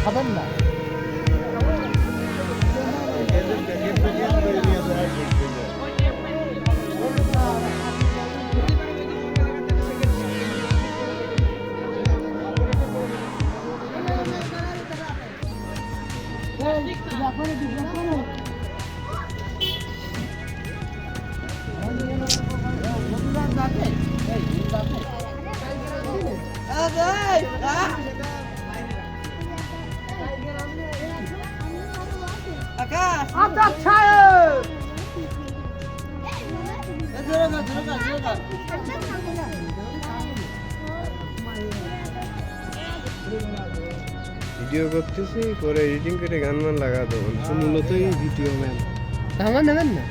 খাবেন না? ভিডিও করতেছি পরে এডিটিং করে গান মান লাগা দেবো মূলতই ভিডিও ম্যান আমার নেবেন না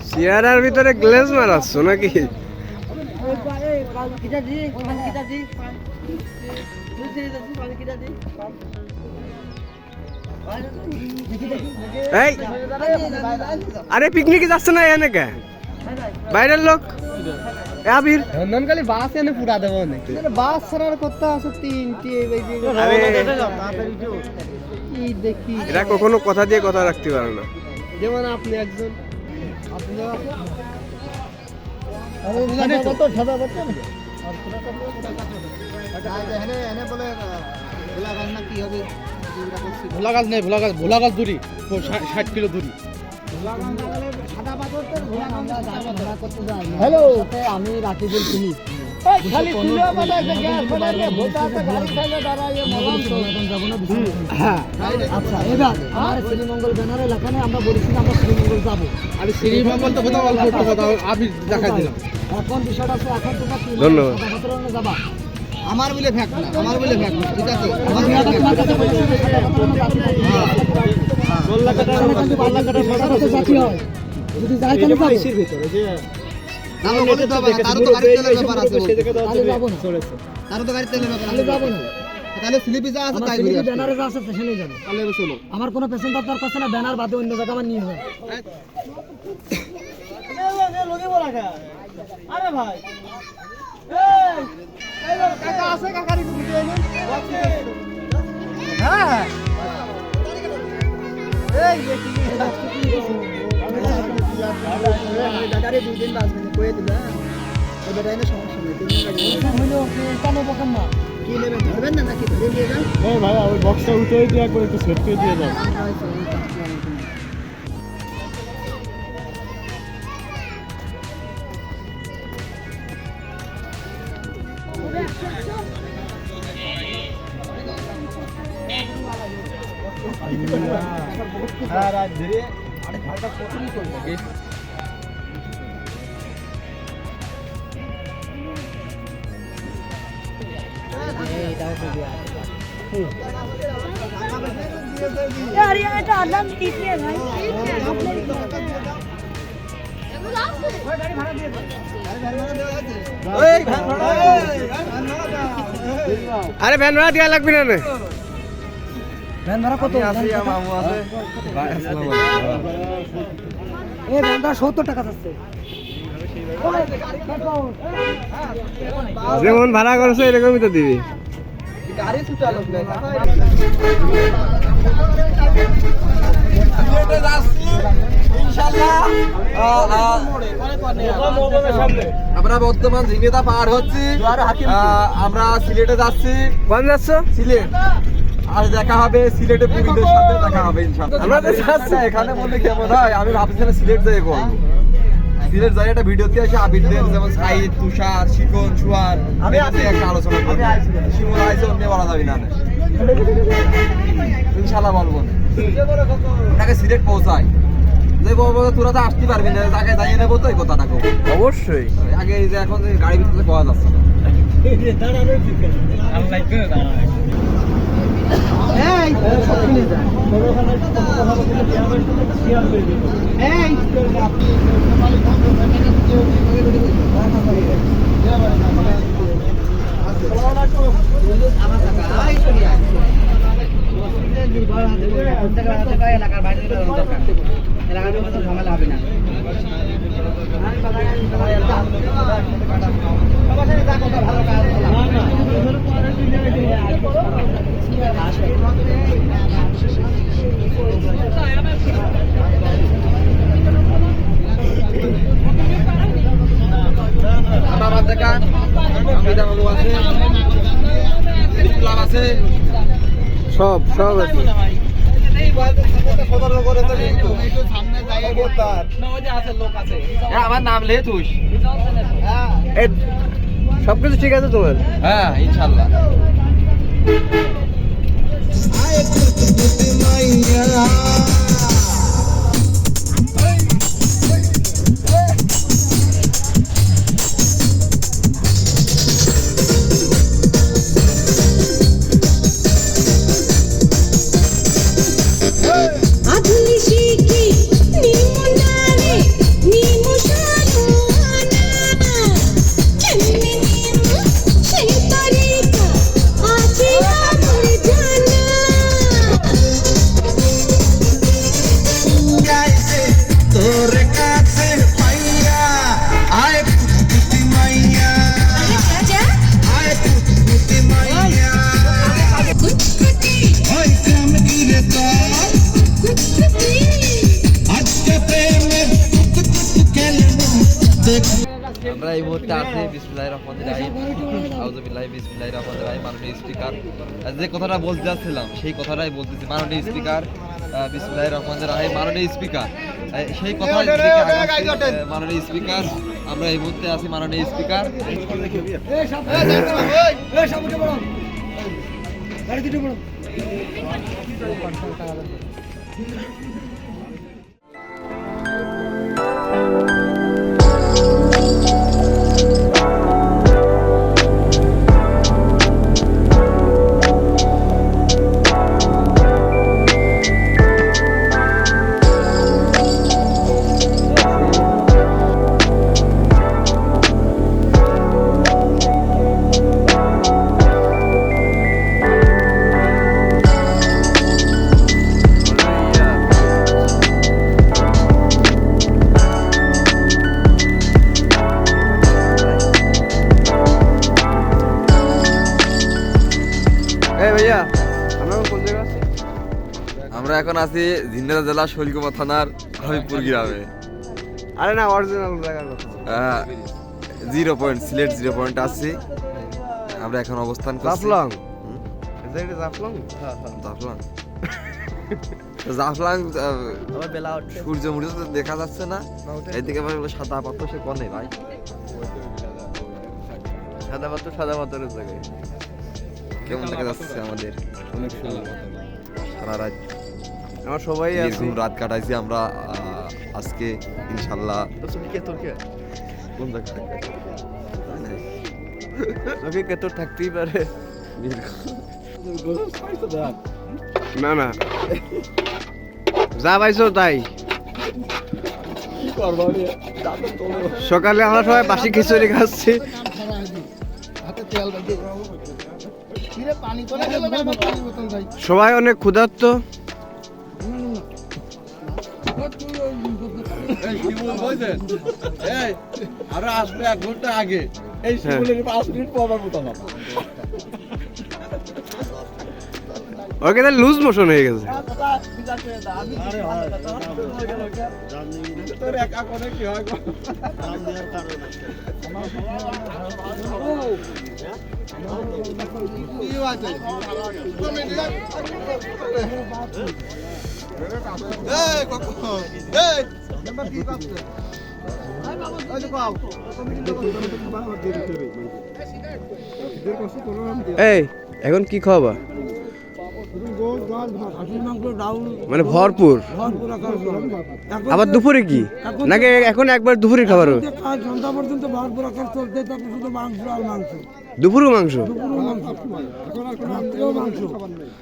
চেয়ারার ভিতরে গ্লেজ মারাচ্ছ নাকি? এই আরে পিকনিকে যাচ্ছে না এনে কে বাইরের লোক আবির নন্দনকালী বাস এনে পুরা দেবো নাকি বাস ছাড়ার কথা আছে তিনটি দেখি এরা কখনো কথা দিয়ে কথা রাখতে পারে না যেমন আপনি একজন ভোলা গাছ নেই ভোলা গাছ দূরি 60 কিলো দূরি হ্যালো আমি রাকিবুল চিনি আচ্ছা এবার আমার শ্রীমঙ্গল ব্যানারে লেখা নেই আমরা বলেছি আমরা শ্রীমঙ্গল যাবো আরে শ্রীমঙ্গল তো কোথাও অল্প কথা আমি দেখাই দিলাম এখন বিষয়টা আছে এখন তোমার ধন্যবাদ যাবা আমার বলে ফ্যাক্ট না আমার বলে ফ্যাক্ট না ঠিক আছে যদি যাই তাহলে তারও তো গাড়ির তেলের ব্যাপার আছে তারও তো গাড়ির তেলের ব্যাপার যাবো না তাহলে স্লিপে যা আছে তাই ঘুরে আসবে ব্যানারে যা আছে সেখানেই যাবো তাহলে চলো আমার কোনো প্যাসেঞ্জার দরকার আছে না ব্যানার বাদে অন্য জায়গা আমার নিয়ে যাবে আরে ভাই কাকা আছে কাকারি ভিডিও নেন হ্যাঁ এই দেখি দাদারে দুই দিন বাস মানে কয়ে দিলা এই বেটা এনে সমস্যা নেই তিন দিন হলো কেন বকেন না কি নেবেন ধরবেন না নাকি ধরে নিয়ে যান হ্যাঁ ভাই ওই বক্সটা উঠেই দিয়ে একবার একটু সেট করে দিয়ে দাও আর আজ ধরে আরে ঘরটা কতই করে লাগে यार ये तो आदम कितने भाई আরে ভ্যান ভাড়া দেওয়া লাগবে না ভ্যান ভাড়া কত এই ভ্যান ভাড়া 70 টাকা আছে যেমন ভাড়া করছে এরকমই তো দিবি গাড়ি ছুটালো আমরা বর্তমান ঝিঙেদা পার হচ্ছি আমরা সিলেটে যাচ্ছি কোন যাচ্ছ সিলেট আর দেখা হবে সিলেটে পুরীদের সাথে দেখা হবে ইনশাআল্লাহ আমরা তো যাচ্ছি এখানে বললে কেমন হয় আমি ভাবছিলাম সিলেট যাই গো সিলেট যাই একটা ভিডিওতে আসে আবিরদের যেমন সাইদ তুষার শিকন সুয়ার আমি একটা আলোচনা করব শিমুল আইছে অন্য বলা যাবে না ইনশাআল্লাহ বলবো ওটাকে সিলেট পৌঁছাই যে বলবো তোরা তো আসতে পারবি না জায়গায় যাইয়ে নেবো তো এই কথাটা কব অবশ্যই আগে এই যে এখন যে গাড়ি ভিতরে পাওয়া যাচ্ছে না এই সবকিনে যায় এই এলাকার বাইরে সবিতা বাবু আছে, বিপ্লব আছে, সব আছে। আমার নাম লে তুই। সবকিছু ঠিক আছে তোমার? হ্যাঁ ইনশাল্লাহ। আমরা এই মুহূর্তে আছি বিসমিল্লাহির রহমানির রহিম, আউযুবিল্লাহি বিসমিল্লাহির রহমানির রহিম। মাননীয় স্পিকার যে কথাটা বলতে যাচ্ছিলাম সেই কথাটাই বলতেছি। মাননীয় স্পিকার বিসমিল্লাহির রহমানির রহিম। মাননীয় স্পিকার সেই কথা মাননীয় স্পিকার আমরা এই মুহূর্তে আছি। মাননীয় স্পিকার আমরা এখন আছি ঝিনাইদহ জেলা শৈলকুপা থানার হাবিবপুর গ্রামে। আরে না, অরিজিনাল জায়গার কথা। 0 পয়েন্ট সিলেট 0 পয়েন্ট আসছি আমরা এখন অবস্থান করছি। জাফলং, এটা জাফলং? জাফলং জাফলং সূর্য মুড়ি তো দেখা যাচ্ছে না, এইদিকে ভাই সাদা পাথর সে কনে ভাই, সাদা পাথরের জায়গায় কেমন দেখা যাচ্ছে আমাদের। অনেক সুন্দর সারা রাত আমার সবাই আছে, রাত কাটাইছি আমরা আজকে ইনশাল্লাহ। কোন জায়গায় তোর থাকতেই পারে না না, যা পাইছো তাই। সকালে আমরা সবাই বাসি খিচুড়ি খাচ্ছি। সবাই অনেক ক্ষুধার্ত। আরো আসবে 1 ঘন্টা আগে, এই 5 মিনিট পর ওকে তাহলে লুজ মোশন হয়ে গেছে। এই এখন কি খাওয়া? মানে ভরপুর। আবার দুপুরে কি নাকি এখন একবার দুপুরে খাবার? সন্ধ্যা পর্যন্ত ভরপুর আকাশ চলতে থাকে, শুধু মাংস আর মাংস। দুপুরেও মাংস? রাত্রেও মাংস,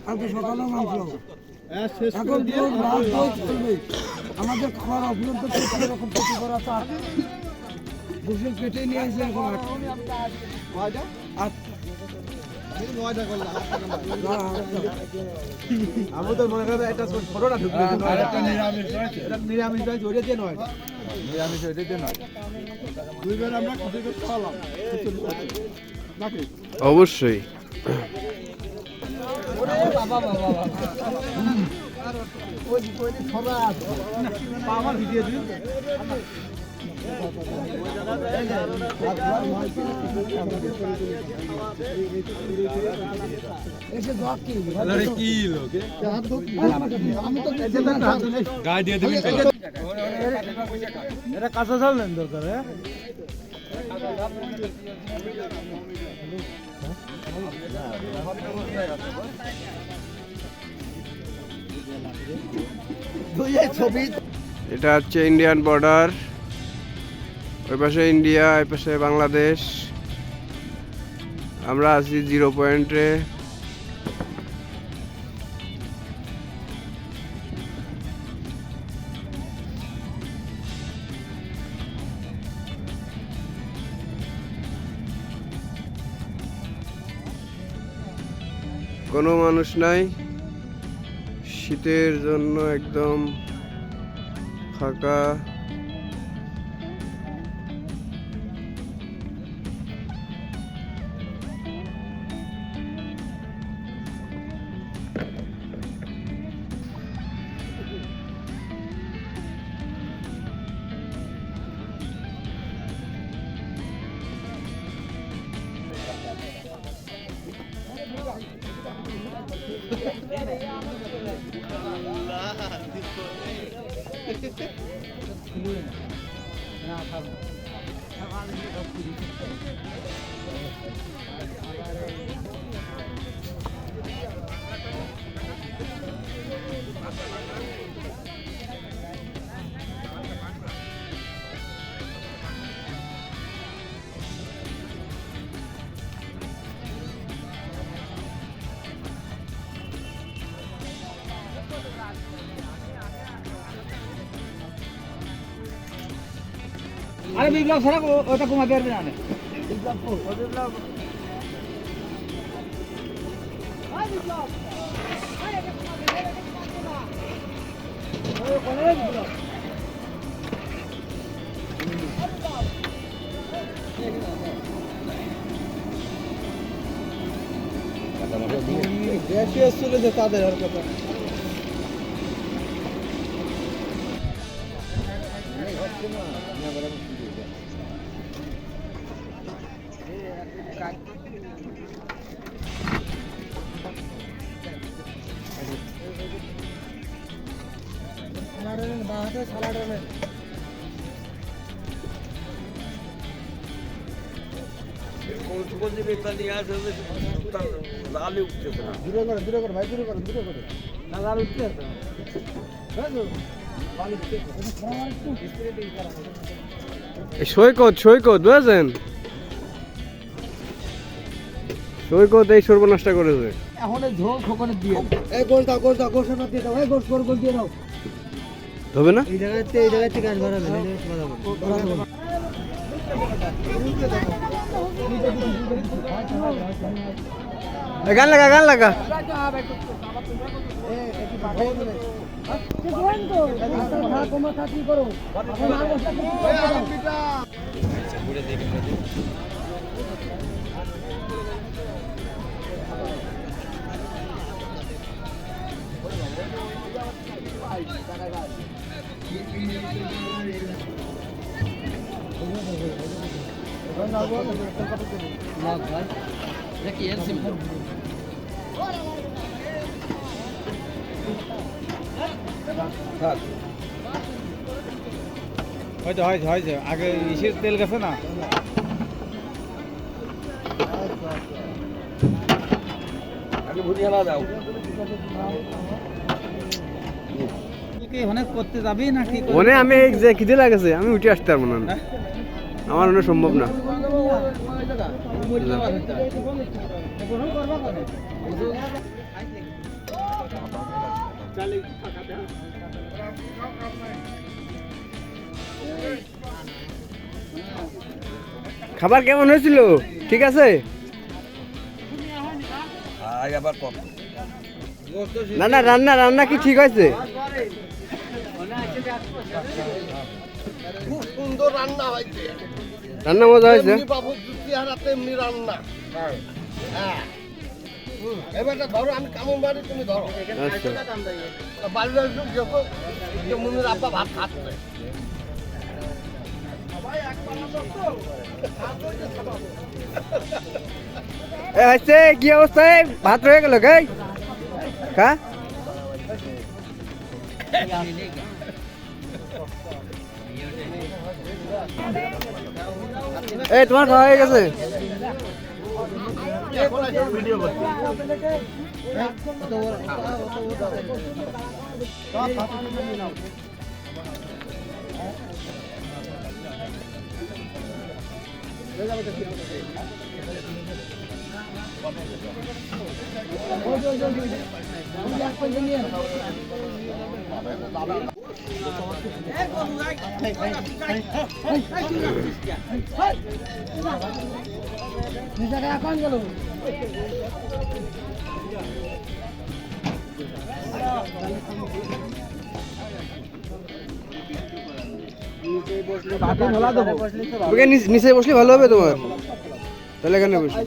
কালকে সকালেও মাংস। এখন আমাদের খাওয়ার অভিযন্ত এরকম প্রতি করা চাপ গোসল কেটে নিয়ে আসে এখন। আমি তো মনে করি একটা ছোটটা ঢুকবে, নিরামিষ ওইটা দিয়ে নয়, নিরামিষ ওইটা দিয়ে নয়। দুইবার আমরা খুশি করতে পারলাম নাকি? অবশ্যই। আমার ভিডিও দিন এটা কাঁচা চাল নেন দরকার হ্যাঁ এটা হচ্ছে ইন্ডিয়ান বর্ডার, ওই পাশে ইন্ডিয়া, এই পাশে বাংলাদেশ। আমরা আছি 0 পয়েন্টে। কোনো মানুষ নাই, শীতের জন্য একদম ফাঁকা। আরে বিপ্লব ছাড়া ওটা কমাতে পারবে না চলেছে তাদের আর কথা সৈকত সৈকত বুঝেছেন, সৈকত এই সর্বনাশটা করেছে। এখন এই ঝোল খোকনে দিয়ে এই গোল দাও গোল দাও গোল দিয়ে দাও এই গোল গোল দিয়ে দাও হবে না এই জায়গাতে কাজ বাড়াবে গান লাগা গান লাগা। হয়তো হয়তো আগে ইসের তেল গেছে না অনেক করতে যাবি না কি মনে আমি এই যে খিদে লাগেছে আমি উঠে আসতে পারবো না, আমার মনে সম্ভব না। খাবার কেমন হয়েছিল? ঠিক আছে না? না রান্না রান্না কি ঠিক হয়েছে? খুব সুন্দর রান্না হয়েছে, রান্না মজা হয়েছে। বাবু হারাতে এমনি রান্না। হ্যাঁ এবার ধরো আমি কেমন বাড়ি তুমি ধরো বাড়ির যখন মুনির আব্বা ভাত খাচ্ছে আচ্ছা কি অবস্থায় ভাত রয়ে গেল গাই খা এই তোমার খাওয়া হয়ে গেছে নিচে বসলে ভালো হবে তোমার তাহলে এখানে বসে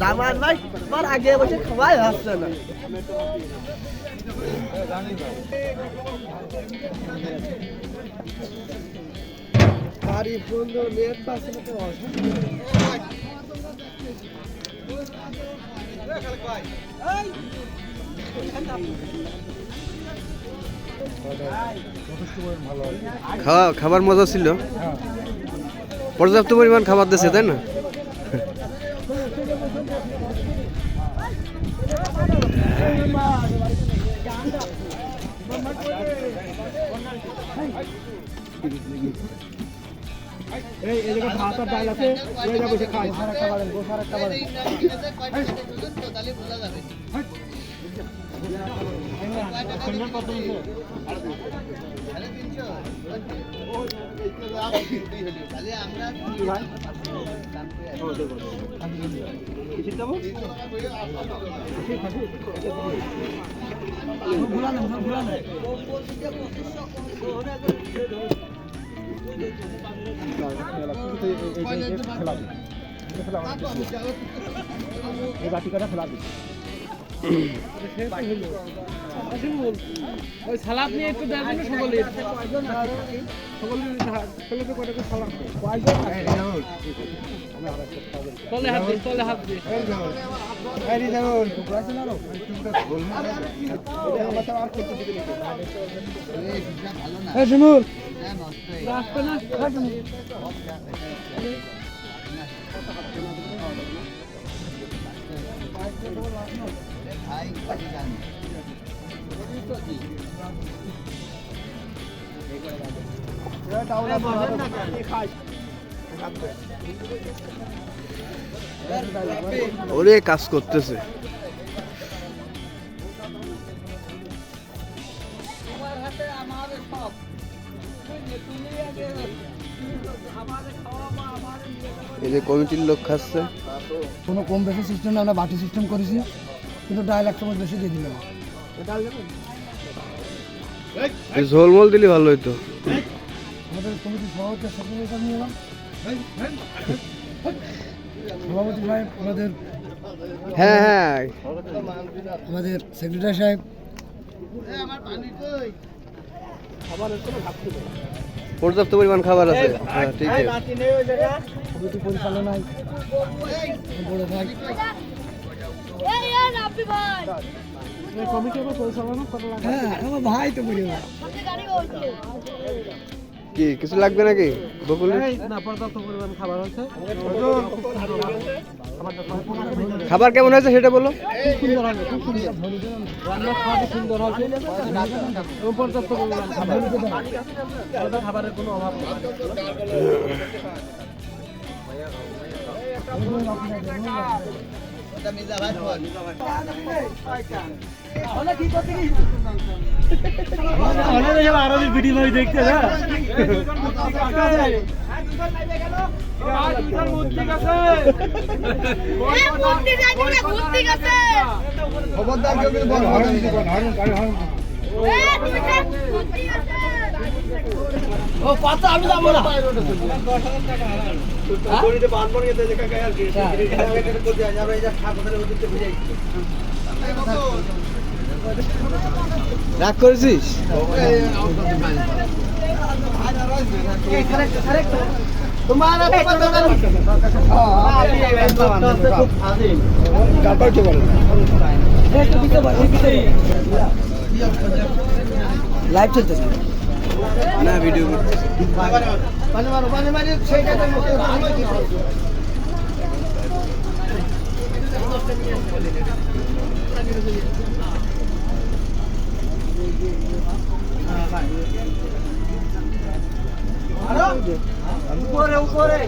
দামান ভাই তোমার আগে বসে খাওয়াই আসছে না বাড়ি বন্ধু নেট পাশে তো খাবার মজা ছিল পর্যাপ্ত পরিমাণ খাবার দিয়েছে তাই না এই জায়গায় ভাত আর ডাল আছে ওই যাবো সে খাই সারা খাবার গোসার খাবার সালাদ নিয়ে একটু দেওয়ার জন্য ওরে কাজ করতেছে এই যে কমিটির লোক খাচ্ছে কোনো কম বেশি সিস্টেম না আমরা বাটি সিস্টেম করেছি কিন্তু ডাল এক চামচ বেশি দিয়ে দিলাম ঝোলমোল দিলে ভালো হইতো আমাদের কমিটির সভাপতি সেক্রেটারি নিয়ে এলাম সভাপতি সাহেব আমাদের হ্যাঁ হ্যাঁ আমাদের সেক্রেটারি সাহেব পর্যাপ্ত পরিমাণ খাবার আছে হ্যাঁ ঠিক আছে কমিটি পরিচালনায় বড় ভাই কমিটি পরিচালনা করা লাগে হ্যাঁ আমার ভাই তো বলি কি কিছু লাগবে নাকি বকুল না পর্যাপ্ত পরিমাণ খাবার আছে খাবার কেমন হয়েছে সেটা বলো সুন্দর হবে খুব সুন্দর রান্নার স্বাদ সুন্দর হবে এবং পর্যাপ্ত পরিমাণ খাবার খাবারের কোনো অভাব নেই আরবি ভিডিও দেখতে না খবরদার কেউ কিন্তু বন্ধ করবেন না। ও পাতা আমি যাবো না রাগ করেছিস তোমার লাইভ চলতেছে না ভিডিও উপরে উপরে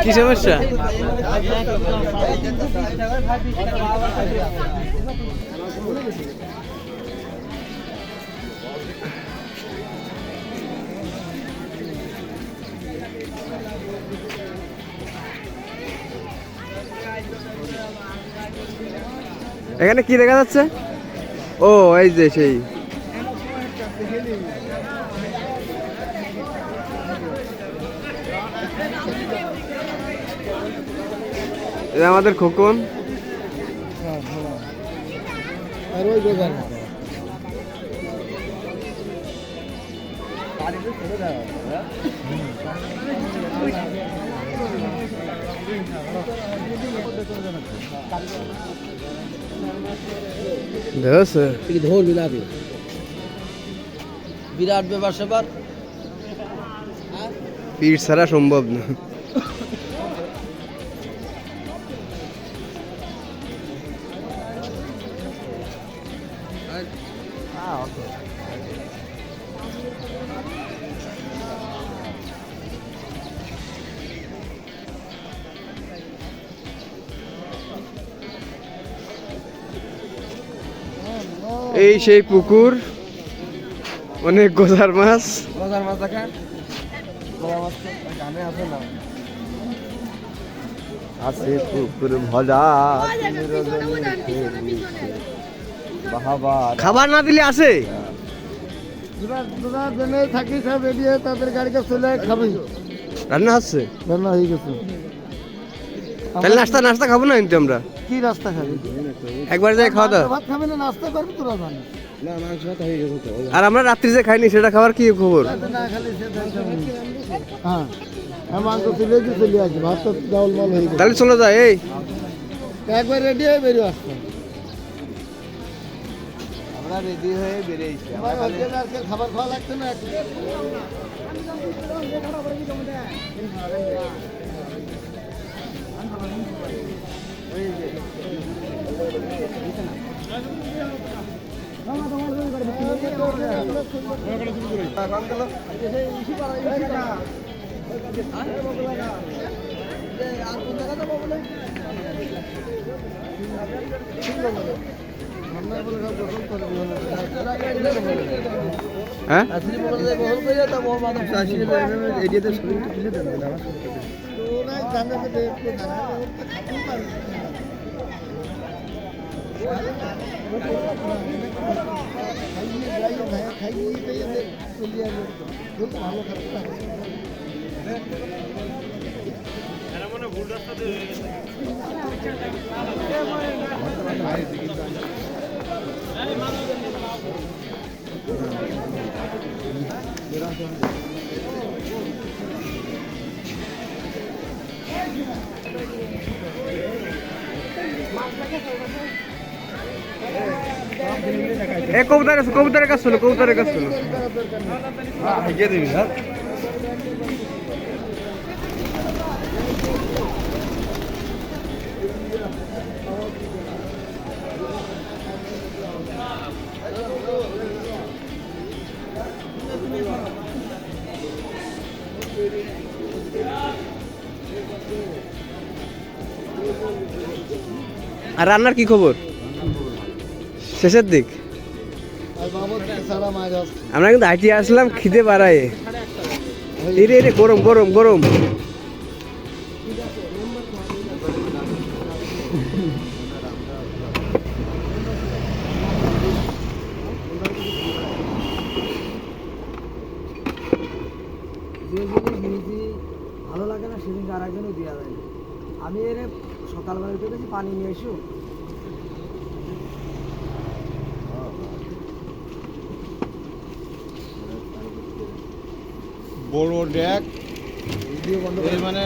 কি সমস্যা এখানে কি দেখা যাচ্ছে ও এই যে সেই এটা আমাদের খোকন আর ওই দোকান ধর বিলাবি বিরাট ব্যাপার সেবার পীর ছাড়া সম্ভব না এই সেই পুকুর অনেক গোজার মাছ দেখেন আছে পুকুর ভরা খাবার না দিলে আছে থাকি সব এদিকে তাদের গাড়িতে চলে খাবে রান্না হচ্ছে রান্না হয়ে গেছে তাহলে নাস্তা নাস্তা খাবো না কিন্তু আমরা কি রাস্তা খাবি একবার যাই খাওয়া দাওয়া ভাত খাবে না নাস্তা করবি তোরা জানিস না মাংস ভাত হয়ে গেছে তো আর আমরা রাত্রি যে খাইনি সেটা খাবার কি খবর না খালি সেটা হ্যাঁ মাংস তুলে দিয়ে চলে আসি ভাত তো ডাউল মাল হয়ে গেছে তাহলে চলে যায় এই একবার রেডি হয়ে বেরিয়ে আসতো আমরা রেডি হয়ে বেরিয়েছি খাবার খাওয়া লাগছে না হ্যাঁ কবুতরের কাজ ছিল আর রান্নার কি খবর শেষের দিক আমরা কিন্তু হাঁটি আসলাম, খিদে বাড়ায়। এরে এরে গরম গরম গরম। ভালো লাগে না সেদিন আর একজনও দেওয়া যায়। আমি এর সকালবেলা উঠে গেছি, পানি নিয়ে এসো। বড় ড্যাক মানে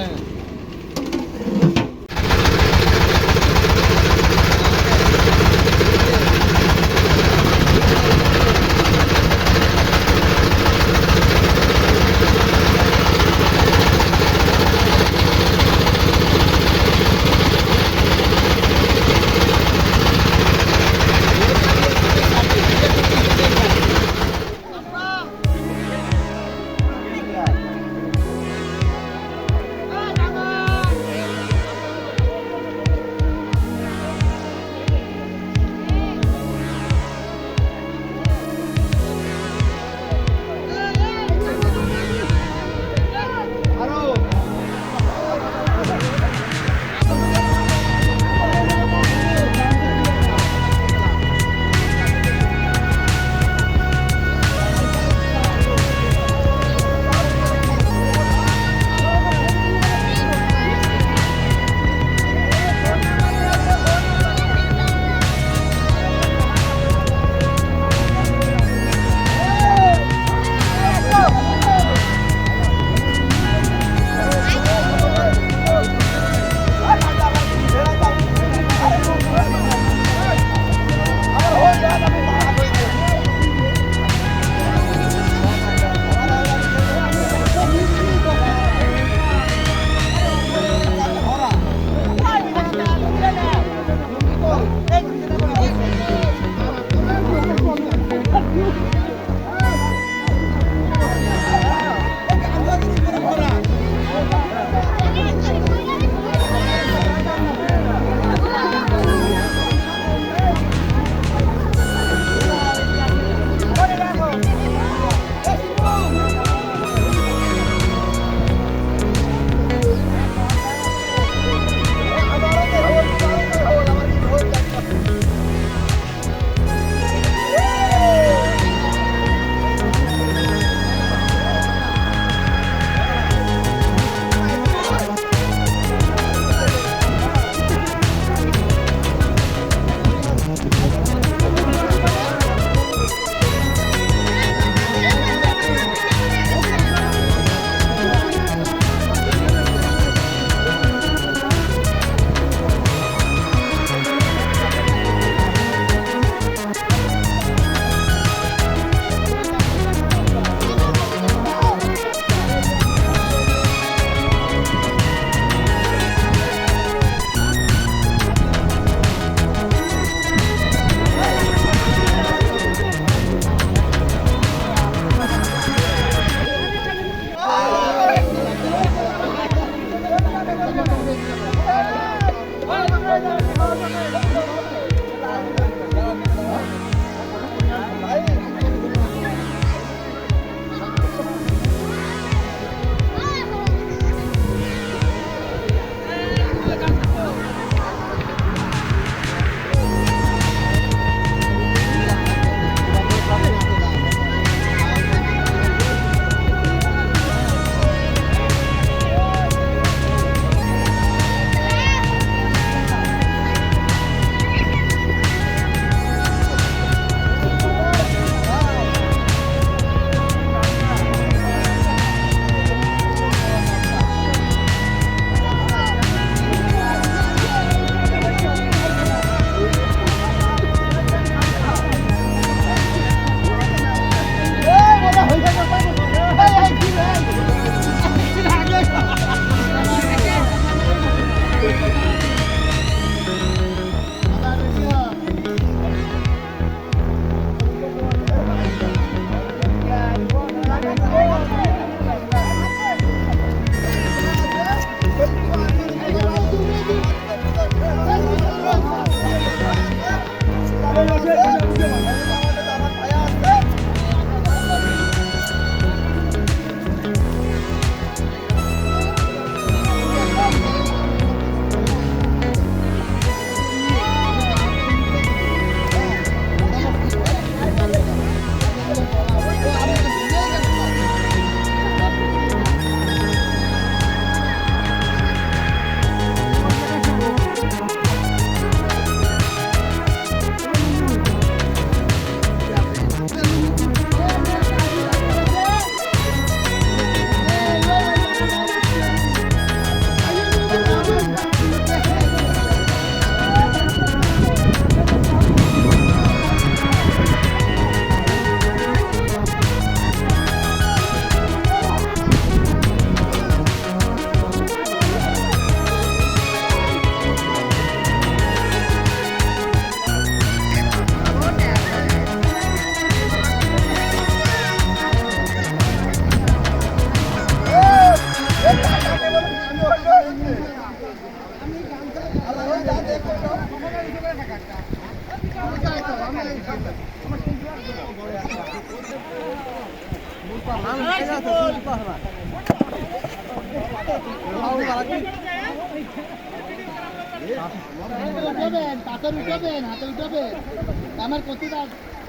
আমার কতিটা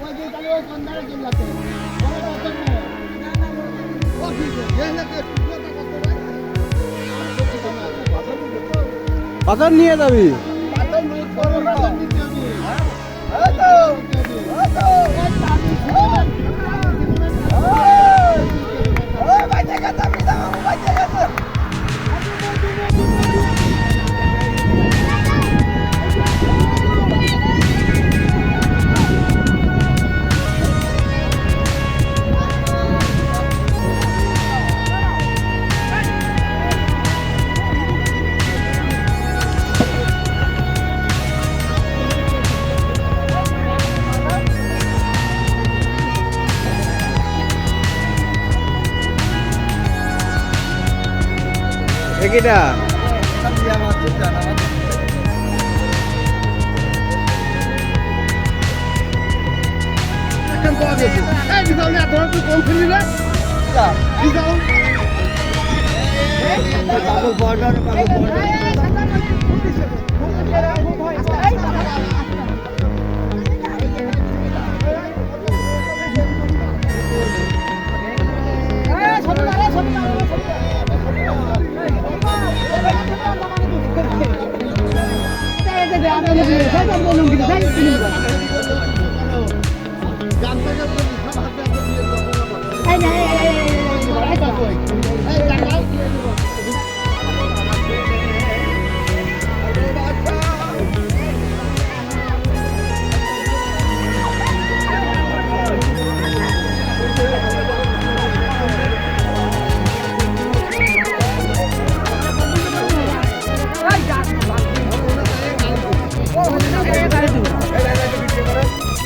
ওই যে তাহলে ওই কন্দারে কিনলাতে পাথর নিয়ে যাবি একিটা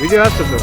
ভিডিও আসছে তো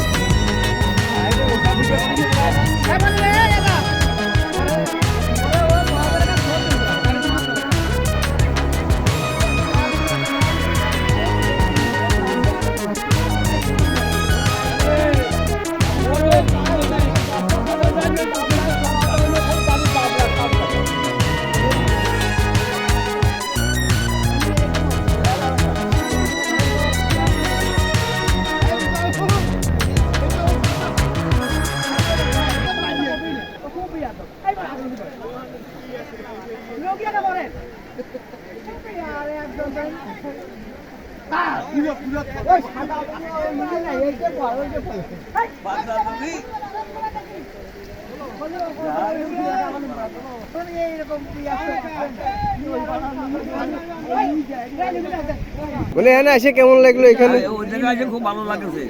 মানে এখানে এসে কেমন লাগলো এখানে? ওই জায়গায় এসে খুব ভালো লাগছে।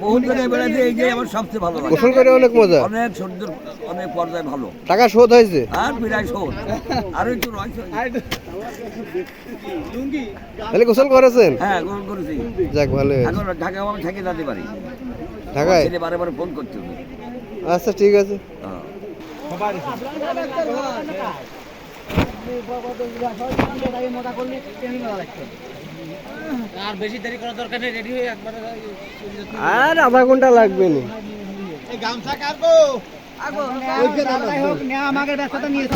বহুত জায়গায় বেড়াতে এই যে আমার সবচেয়ে ভালো লাগে। গোসল করে অনেক মজা, অনেক সুন্দর, অনেক পর্যায়ে ভালো। টাকা শোধ হয়েছে আর বিরাট শোধ আর একটু রয়েছে। তাহলে গোসল করেছেন? হ্যাঁ, গোল করেছি। যাক ভালো হয়েছে। এখন ঢাকা আমি থেকে যেতে পারি। ঢাকায়? ছেলে বারে বারে ফোন করতে হবে। আচ্ছা ঠিক আছে। হ্যাঁ। আর বেশি দেরি করার দরকার নেই, রেডি হয়ে একবারে আর আধা ঘন্টা লাগবে না। এই গামছা কাটবো আমাকে ব্যস্ততা নিয়ে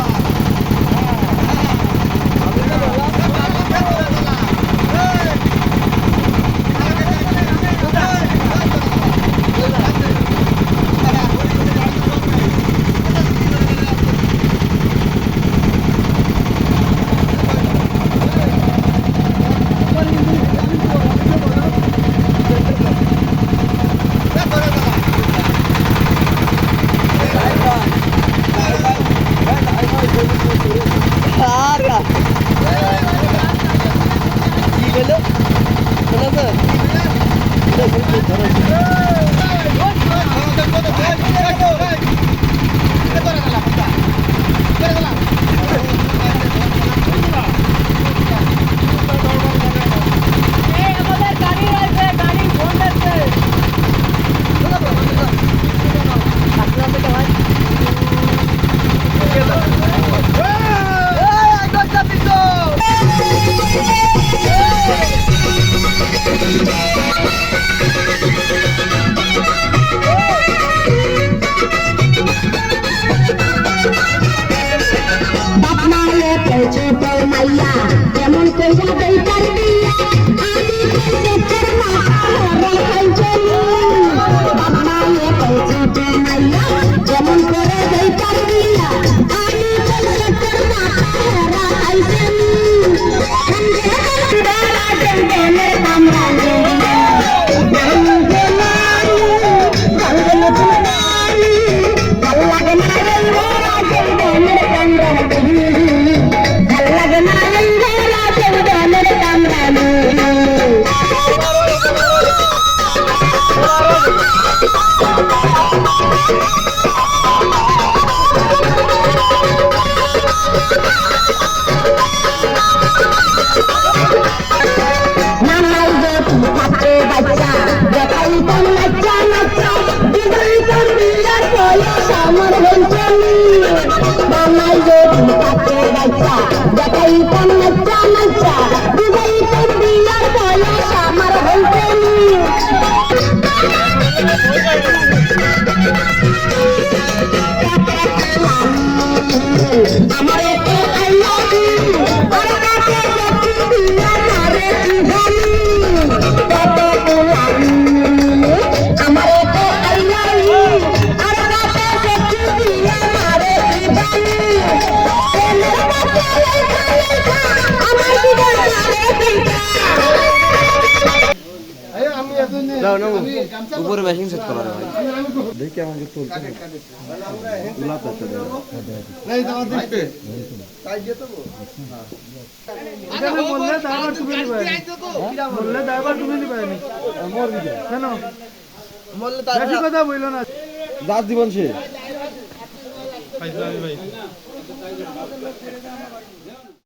মাইয়া যেমন কইরা দেই তার বিয়া আমি কইছে তোর মাথা রাখাইছে বাবা এ কইছে তোর মাইয়া যেমন করে দেই তার বিয়া আমি কইছে তোর মাথা রাখাইছে বেলা জঙ্গলে আমরা আমার হইছে বানাই গো কাছে বাচ্চা দেখাই কোন নাচা নাচা দুবাই তোর বিয়ার বয়স আমার হইছে আমার এতে আই লাভ ইউ আর কাছে দেখি বিয়া মারে কি জানি কত গোলাম আমার এতে আই লাভ ইউ আর কাছে দেখি বিয়া মারে কি জানি আমার বিয়া মারে কি দাও নাও উপরে মেশিন সেট করা ভাই দেখি আমাকে তুলতে তুলাতে চলে বললে ড্রাইভার তুমি নিবে বললে ড্রাইভার তুমি নিবে কেন বেশি কথা বললো না যার জীবন সে ভাই